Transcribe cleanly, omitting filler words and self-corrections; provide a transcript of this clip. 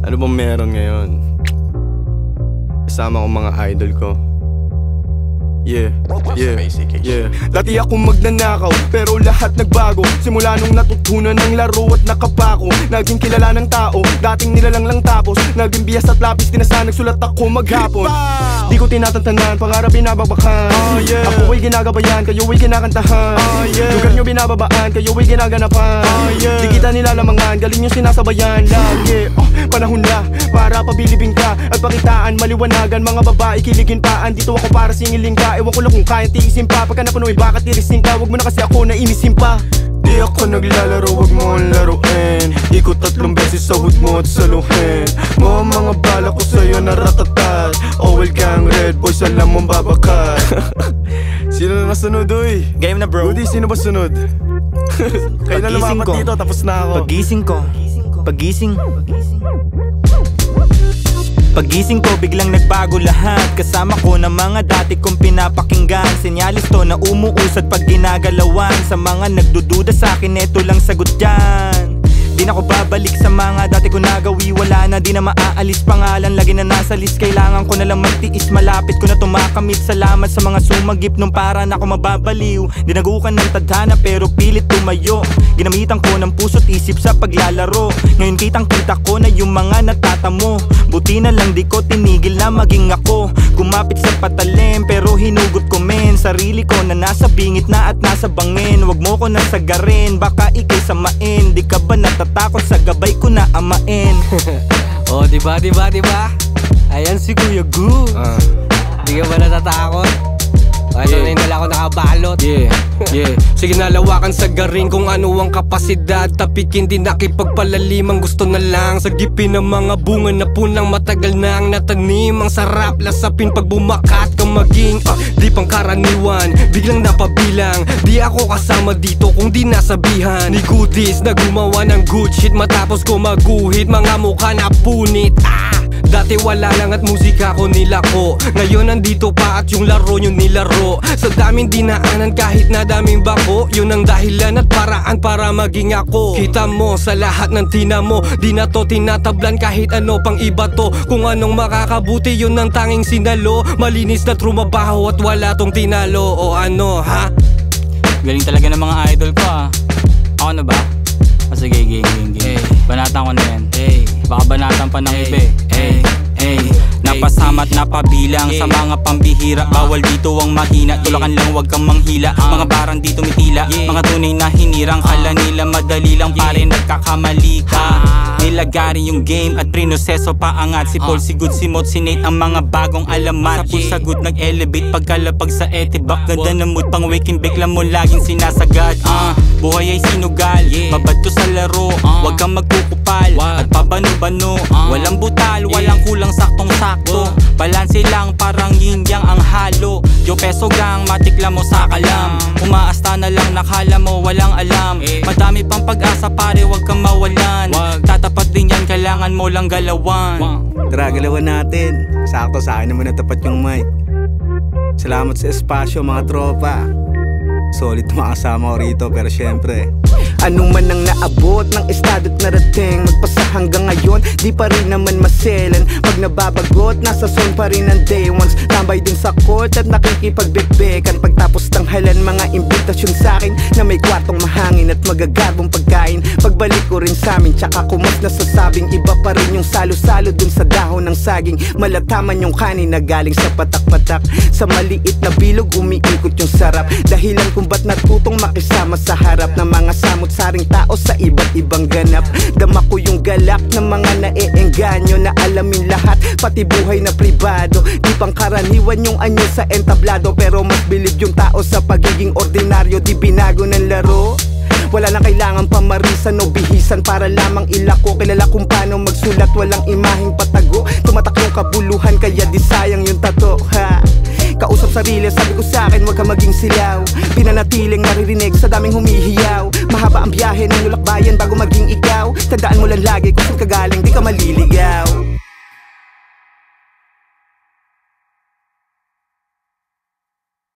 Ano bang meron ngayon? Kasama ko mga idol ko. Yeah. Dati akong magnanakaw, pero lahat nagbago. Simula nung natutunan ng laro at nakapako. Naging kilala ng tao, dating nilalang lang tapos naging biyas at lapis, tinasa nagsulat ako maghapon. Di ko tinatantanan, pangarap binabagbakan. Ako ay ginagabayan, kayo ay kinakantahan. Lugar nyo binababaan, kayo ay ginaganapan. Di kita nilalamangan, galing nyo sinasabayan. Lagi, panahon na para pabilibing ka at pakitaan, maliwanagan. Mga babae kiligin pa, andito ako para singiling ka. Ewan ko lang kung kaya tiisin pa, pagka napunoy baka tirisin ka. Wag mo na kasi ako nainisin pa. Di ako naglalaro, wag mo ang laruin. Ikot 3 beses sa hood mo at saluhin mo mga bala ko sa'yo na ratatat. Owel kang red boys, alam mong babakat. Sino na nasunod, uy? Game na bro. Goody, sino ba sunod? Kayo na lumapat dito, tapos na ako. Pagising ko, biglang nagbago lahat. Kasama ko na mga dati kong pinapakinggan. Senyalis to na umuusad pag ginagalawan. Sa mga nagdududa sa akin, eto lang sagot dyan. Di na ko babalik sa mga dati ko nagawi. Wala na, di na maaalis pangalan. Lagi na nasa list, kailangan ko na lang magtiis. Malapit ko na tumakamit. Salamat sa mga sumagip nung para na ako mababaliw. Dinagukan ng tadhana pero pilit tumayo. Ginamitan ko ng puso't isip sa paglalaro. Ngayon kitang kita ko na yung mga natatamo. Buti na lang di ko tinigil na maging ako. Kumapit sa patalim pero hinugot ko men. Sarili ko na nasa bingit na at nasa bangin. Wag mo ko nasagarin, baka ikay samain. Di ka ba natatakot sa gabay ko na amain? Oh, diba? Ayan si Kuya Gu. Di ka ba natatakot? Sanay nila ako nakabalot. Sige nalawakan sa garing kung ano ang kapasidad. Tapikin din nakipagpalalim ang gusto na lang. Sagipin ng mga bunga na punang matagal na ang natanim. Ang sarap lasapin pag bumakat ka maging di pangkaraniwan, biglang napabilang. Di ako kasama dito kung di nasabihan ni Goodies na gumawa ng good shit matapos ko maguhit mga mukha na punit. Dati wala lang at musika ko nilako. Ngayon nandito pa at yung laro nyo nilaro. Sa daming dinaanan kahit na daming bako. Yun ang dahilan at paraan para maging ako. Kita mo sa lahat ng tinamo, di na to tinatablan kahit ano pang iba to. Kung anong makakabuti yun ang tanging sinalo. Malinis na trumabaho at wala tong tinalo. O ano ha? Galing talaga ng mga idol ko Ako na ba? Sige, game. Banatan ko na yan. Baka banatan pa ng iba Napasamat napabilang sa mga pambihira. Bawal dito ang mahina, tulakan lang wag kang manghila. Mga barang dito mitila, mga tunay na hinirang. Kala nila madali lang pare nagkakamali ka. Nilagarin yung game at prinoseso paangat. Si Paul, si Good, si Mot, si Nate ang mga bagong alamat. Sa pusagot nag-elevate pagkalapag sa etibak. Ganda na mood pang waking bake lang mo laging sinasagad. Buhay ay sinugal, babad to sa laro. Wag kang magkukupal at pabano-bano. Walang butal, walang kulang saktong-sakto. Balanse lang parang yin-yang ang halo. Yo peso gang, matikla mo sa kalam. Umaasta na lang nakala mo walang alam. Madami pang pag-asa pare, wag kang mawalan. Tatapat din yan, kailangan mo lang galawan. Tara, galawan natin. Sakto sa akin naman natapat yung mic. Salamat sa espasyo mga tropa. Solid makasama ko rito pero syempre anong man ang naabot ng estado't narating. Magpasa hanggang ngayon, di pa rin naman maselan. Pag nababagot, nasa zone pa rin ang day ones. Tambay din sa court at nakikipagbekbekan. Pagtapos tanghalan, mga imbitasyon sa'kin na may kwartong mahangin at magagarbong pagkain. Pagbalik ko rin sa'min, tsaka ko mas nasasabing iba pa rin yung salo-salo dun sa dahon ng saging. Malataman yung kanin na galing sa patak-patak. Sa maliit na bilog, umiikot yung sarap. Dahilan kung ba't natutong makisama sa harap ng mga samot-saring tao sa iba't ibang ganap. Dama ko yung galak ng mga naeengganyo na alamin lahat, pati buhay na pribado. Di pangkaraniwan yung anyo sa entablado, pero mas bilib yung tao sa pagiging ordinaryo. Di binago ng laro. Wala lang kailangan pamarisan o bihisan para lamang ilako. Kilala kung paano magsulat, walang imaheng patago. Tumatak yung kabuluhan kaya di sayang yung tato ha. Kausap sarili, sabi ko sa'kin wag ka maging silaw. Pinanatiling naririnig sa daming humihiyaw. Mahaba ang biyahe ng lulakbayan bago maging ikaw. Tandaan mo lang lagi kung saan ka galing, di ka maliligaw.